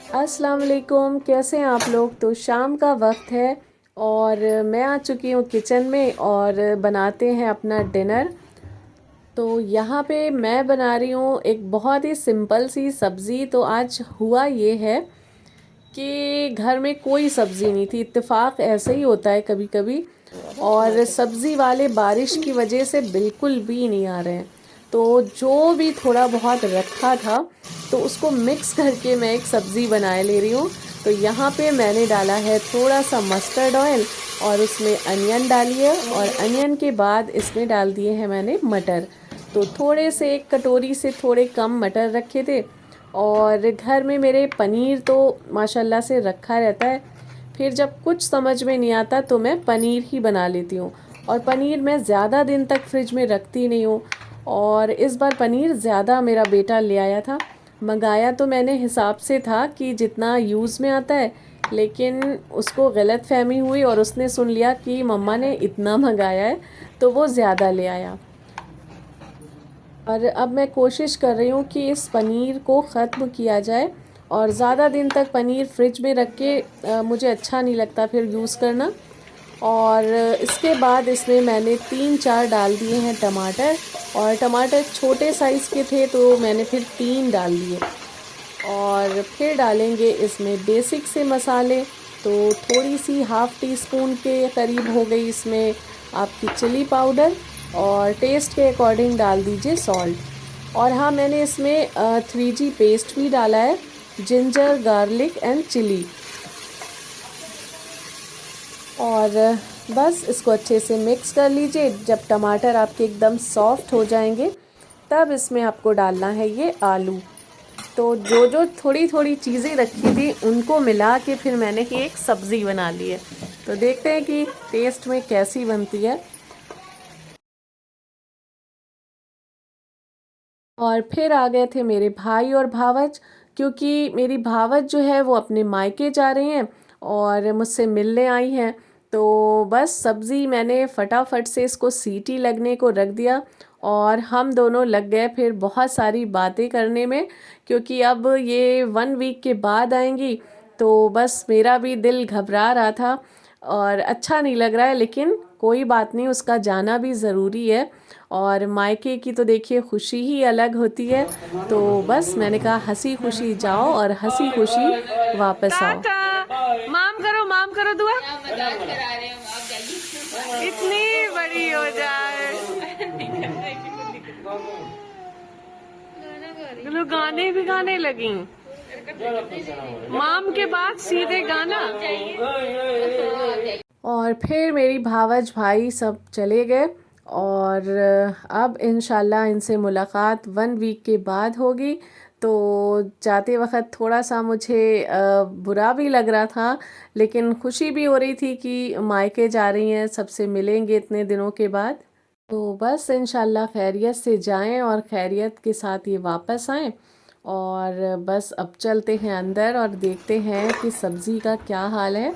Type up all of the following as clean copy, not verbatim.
अस्सलाम वालेकुम, कैसे हैं आप लोग। तो शाम का वक्त है और मैं आ चुकी हूँ किचन में और बनाते हैं अपना डिनर। तो यहाँ पे मैं बना रही हूँ एक बहुत ही सिंपल सी सब्ज़ी। तो आज हुआ ये है कि घर में कोई सब्ज़ी नहीं थी, इत्तेफाक ऐसे ही होता है कभी कभी। और सब्ज़ी वाले बारिश की वजह से बिल्कुल भी नहीं आ रहे हैं। तो जो भी थोड़ा बहुत रखा था तो उसको मिक्स करके मैं एक सब्ज़ी बनाए ले रही हूँ। तो यहाँ पे मैंने डाला है थोड़ा सा मस्टर्ड ऑयल और उसमें अनियन डाली है, और अनियन के बाद इसमें डाल दिए हैं मैंने मटर। तो थोड़े से एक कटोरी से थोड़े कम मटर रखे थे। और घर में मेरे पनीर तो माशाल्लाह से रखा रहता है। फिर जब कुछ समझ में नहीं आता तो मैं पनीर ही बना लेती हूँ। और पनीर मैं ज़्यादा दिन तक फ्रिज में रखती नहीं हूँ। और इस बार पनीर ज़्यादा मेरा बेटा ले आया था। मंगाया तो मैंने हिसाब से था कि जितना यूज़ में आता है, लेकिन उसको गलत फहमी हुई और उसने सुन लिया कि मम्मा ने इतना मंगाया है, तो वो ज़्यादा ले आया। और अब मैं कोशिश कर रही हूँ कि इस पनीर को ख़त्म किया जाए। और ज़्यादा दिन तक पनीर फ्रिज में रख के मुझे अच्छा नहीं लगता फिर यूज़ करना। और इसके बाद इसमें मैंने 3-4 डाल दिए हैं टमाटर। और टमाटर छोटे साइज़ के थे तो मैंने फिर 3 डाल दिए। और फिर डालेंगे इसमें बेसिक से मसाले। तो थोड़ी सी हाफ़ टी स्पून के करीब हो गई इसमें आपकी चिली पाउडर। और टेस्ट के अकॉर्डिंग डाल दीजिए सॉल्ट। और हाँ, मैंने इसमें 3G पेस्ट भी डाला है, जिंजर गार्लिक एंड चिली। और बस इसको अच्छे से मिक्स कर लीजिए। जब टमाटर आपके एकदम सॉफ्ट हो जाएंगे तब इसमें आपको डालना है ये आलू। तो जो जो थोड़ी थोड़ी चीज़ें रखी थी उनको मिला के फिर मैंने ये एक सब्ज़ी बना ली है। तो देखते हैं कि टेस्ट में कैसी बनती है। और फिर आ गए थे मेरे भाई और भावज, क्योंकि मेरी भावज जो है वो अपने मायके जा रही हैं और मुझसे मिलने आई हैं। तो बस सब्ज़ी मैंने फटाफट से इसको सीटी लगने को रख दिया और हम दोनों लग गए फिर बहुत सारी बातें करने में, क्योंकि अब ये 1 वीक के बाद आएंगी। तो बस मेरा भी दिल घबरा रहा था और अच्छा नहीं लग रहा है, लेकिन कोई बात नहीं, उसका जाना भी ज़रूरी है। और मायके की तो देखिए खुशी ही अलग होती है। तो बस मैंने कहा हंसी खुशी जाओ और हंसी खुशी वापस आओ। माम करो दुआ। इतनी बड़ी हो जाए। लोग गाने भी गाने लगी। माम के बाद सीधे गाना। और फिर मेरी भावज भाई सब चले गए। और अब इंशाल्लाह इनसे मुलाकात 1 वीक के बाद होगी। तो जाते वक्त थोड़ा सा मुझे बुरा भी लग रहा था, लेकिन खुशी भी हो रही थी कि मायके जा रही हैं, सबसे मिलेंगे इतने दिनों के बाद। तो बस इंशाल्लाह खैरियत से जाएं और खैरियत के साथ ये वापस आएं। और बस अब चलते हैं अंदर और देखते हैं कि सब्ज़ी का क्या हाल है।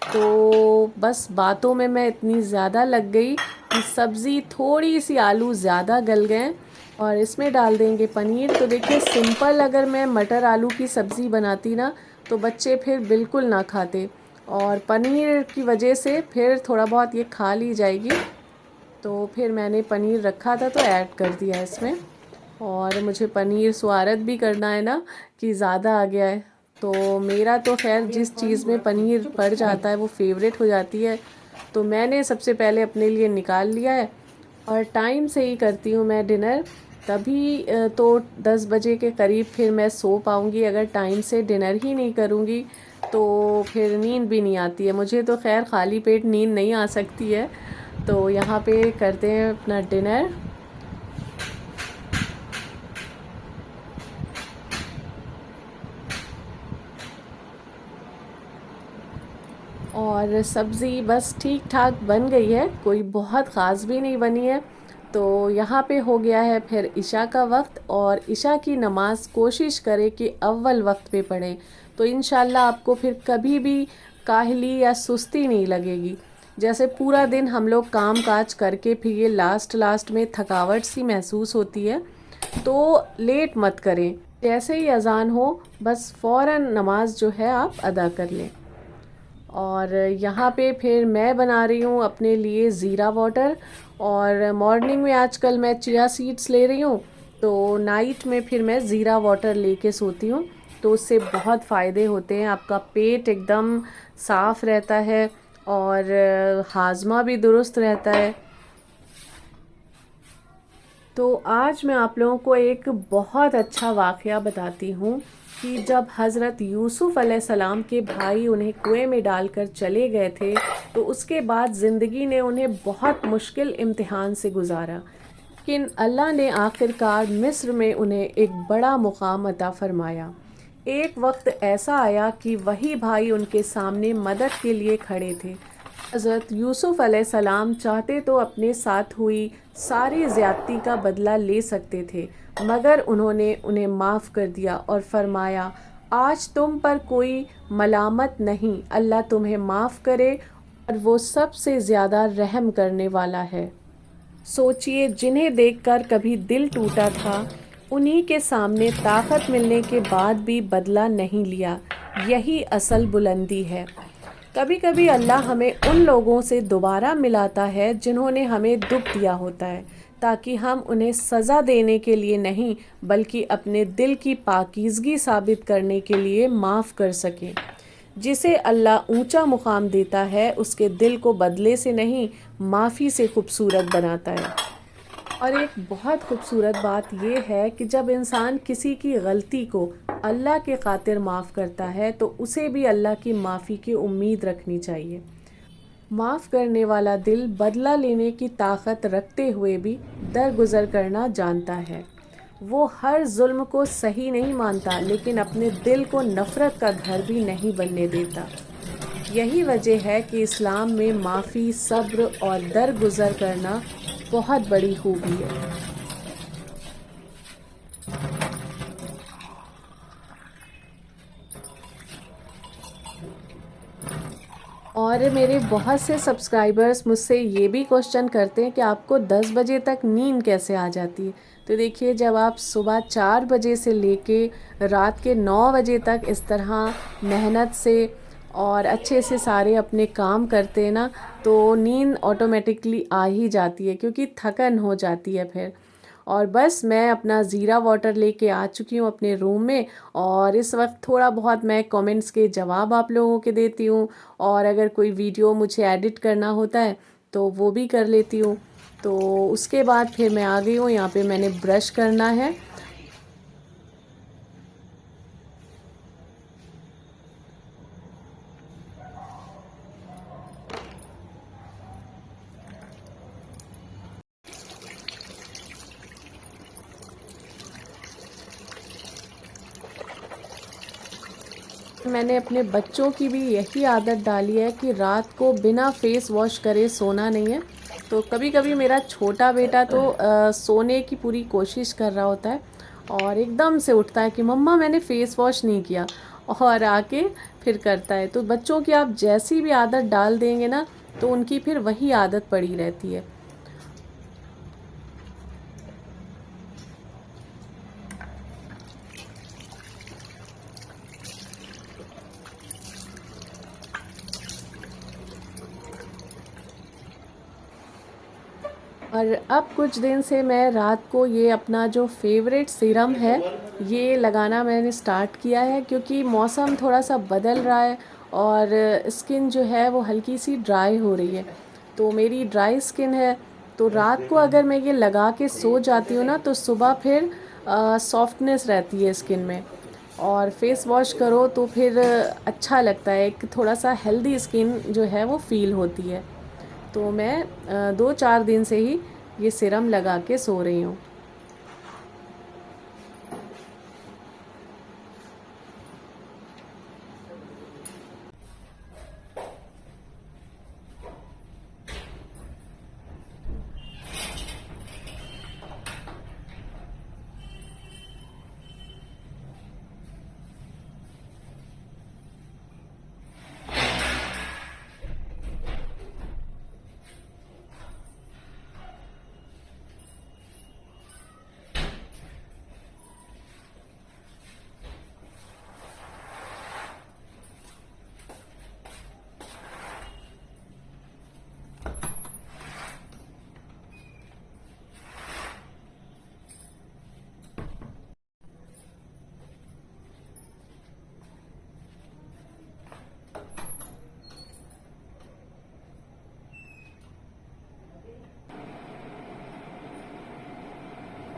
तो बस बातों में मैं इतनी ज़्यादा लग गई कि सब्ज़ी थोड़ी सी आलू ज़्यादा गल गए। और इसमें डाल देंगे पनीर। तो देखिए, सिंपल अगर मैं मटर आलू की सब्ज़ी बनाती ना तो बच्चे फिर बिल्कुल ना खाते, और पनीर की वजह से फिर थोड़ा बहुत ये खा ली जाएगी। तो फिर मैंने पनीर रखा था तो ऐड कर दिया इसमें। और मुझे पनीर स्वारत भी करना है ना कि ज़्यादा आ गया है। तो मेरा तो खैर जिस चीज़ में पनीर पड़ जाता है वो फेवरेट हो जाती है। तो मैंने सबसे पहले अपने लिए निकाल लिया है। और टाइम से ही करती हूँ मैं डिनर, तभी तो 10 बजे के करीब फिर मैं सो पाऊँगी। अगर टाइम से डिनर ही नहीं करूँगी तो फिर नींद भी नहीं आती है मुझे। तो खैर खाली पेट नींद नहीं आ सकती है। तो यहाँ पे करते हैं अपना डिनर। और सब्ज़ी बस ठीक ठाक बन गई है, कोई बहुत ख़ास भी नहीं बनी है। तो यहाँ पे हो गया है फिर इशा का वक्त, और इशा की नमाज़ कोशिश करें कि अव्वल वक्त पे पढ़ें। तो इंशाल्लाह आपको फिर कभी भी काहली या सुस्ती नहीं लगेगी। जैसे पूरा दिन हम लोग काम काज करके फिर ये लास्ट लास्ट में थकावट सी महसूस होती है, तो लेट मत करें। जैसे ही अज़ान हो बस फ़ौरन नमाज जो है आप अदा कर लें। और यहाँ पे फिर मैं बना रही हूँ अपने लिए ज़ीरा वाटर। और मॉर्निंग में आजकल मैं चिया सीड्स ले रही हूँ, तो नाइट में फिर मैं ज़ीरा वाटर लेके सोती हूँ। तो उससे बहुत फ़ायदे होते हैं, आपका पेट एकदम साफ़ रहता है और हाजमा भी दुरुस्त रहता है। तो आज मैं आप लोगों को एक बहुत अच्छा वाक़या बताती हूँ कि जब हज़रत यूसुफ़ अलैहिस्सलाम के भाई उन्हें कुएं में डालकर चले गए थे, तो उसके बाद ज़िंदगी ने उन्हें बहुत मुश्किल इम्तिहान से गुजारा, लेकिन अल्लाह ने आखिरकार मिस्र में उन्हें एक बड़ा मुकाम अता फ़रमाया। एक वक्त ऐसा आया कि वही भाई उनके सामने मदद के लिए खड़े थे। हज़रत यूसुफ़ अलैहिस्सलाम चाहते तो अपने साथ हुई सारी ज़्यादती का बदला ले सकते थे, मगर उन्होंने उन्हें माफ़ कर दिया और फरमाया, आज तुम पर कोई मलामत नहीं, अल्लाह तुम्हें माफ़ करे और वो सबसे ज़्यादा रहम करने वाला है। सोचिए, जिन्हें देखकर कभी दिल टूटा था, उन्हीं के सामने ताकत मिलने के बाद भी बदला नहीं लिया। यही असल बुलंदी है। कभी कभी अल्लाह हमें उन लोगों से दोबारा मिलाता है जिन्होंने हमें दुख दिया होता है, ताकि हम उन्हें सज़ा देने के लिए नहीं बल्कि अपने दिल की पाकीज़गी साबित करने के लिए माफ़ कर सकें। जिसे अल्लाह ऊंचा मुकाम देता है, उसके दिल को बदले से नहीं, माफ़ी से खूबसूरत बनाता है। और एक बहुत खूबसूरत बात यह है कि जब इंसान किसी की गलती को अल्लाह के खातिर माफ़ करता है, तो उसे भी अल्लाह की माफ़ी की उम्मीद रखनी चाहिए। माफ़ करने वाला दिल बदला लेने की ताकत रखते हुए भी दरगुजर करना जानता है। वो हर जुल्म को सही नहीं मानता, लेकिन अपने दिल को नफ़रत का घर भी नहीं बनने देता। यही वजह है कि इस्लाम में माफ़ी, सब्र और दरगुजर करना बहुत बड़ी खूबी है। और मेरे बहुत से सब्सक्राइबर्स मुझसे ये भी क्वेश्चन करते हैं कि आपको 10 बजे तक नींद कैसे आ जाती है। तो देखिए, जब आप सुबह 4 बजे से लेके रात के 9 बजे तक इस तरह मेहनत से और अच्छे से सारे अपने काम करते हैं ना, तो नींद ऑटोमेटिकली आ ही जाती है, क्योंकि थकन हो जाती है फिर। और बस मैं अपना ज़ीरा वाटर लेके आ चुकी हूँ अपने रूम में, और इस वक्त थोड़ा बहुत मैं कमेंट्स के जवाब आप लोगों के देती हूँ, और अगर कोई वीडियो मुझे एडिट करना होता है तो वो भी कर लेती हूँ। तो उसके बाद फिर मैं आ गई हूँ, यहाँ पे मैंने ब्रश करना है। मैंने अपने बच्चों की भी यही आदत डाली है कि रात को बिना फेस वॉश करे सोना नहीं है। तो कभी कभी मेरा छोटा बेटा तो सोने की पूरी कोशिश कर रहा होता है, और एकदम से उठता है कि मम्मा मैंने फ़ेस वॉश नहीं किया, और आके फिर करता है। तो बच्चों की आप जैसी भी आदत डाल देंगे ना, तो उनकी फिर वही आदत पड़ी रहती है। और अब कुछ दिन से मैं रात को ये अपना जो फेवरेट सीरम है, ये लगाना मैंने स्टार्ट किया है, क्योंकि मौसम थोड़ा सा बदल रहा है और स्किन जो है वो हल्की सी ड्राई हो रही है। तो मेरी ड्राई स्किन है, तो रात को अगर मैं ये लगा के सो जाती हूँ ना, तो सुबह फिर सॉफ्टनेस रहती है स्किन में, और फेस वॉश करो तो फिर अच्छा लगता है, एक थोड़ा सा हेल्दी स्किन जो है वो फील होती है। तो मैं 2-4 दिन से ही ये सीरम लगा के सो रही हूँ।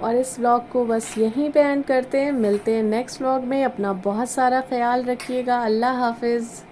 और इस व्लॉग को बस यहीं पे एंड करते हैं। मिलते हैं नेक्स्ट व्लॉग में। अपना बहुत सारा ख्याल रखिएगा। अल्लाह हाफिज़।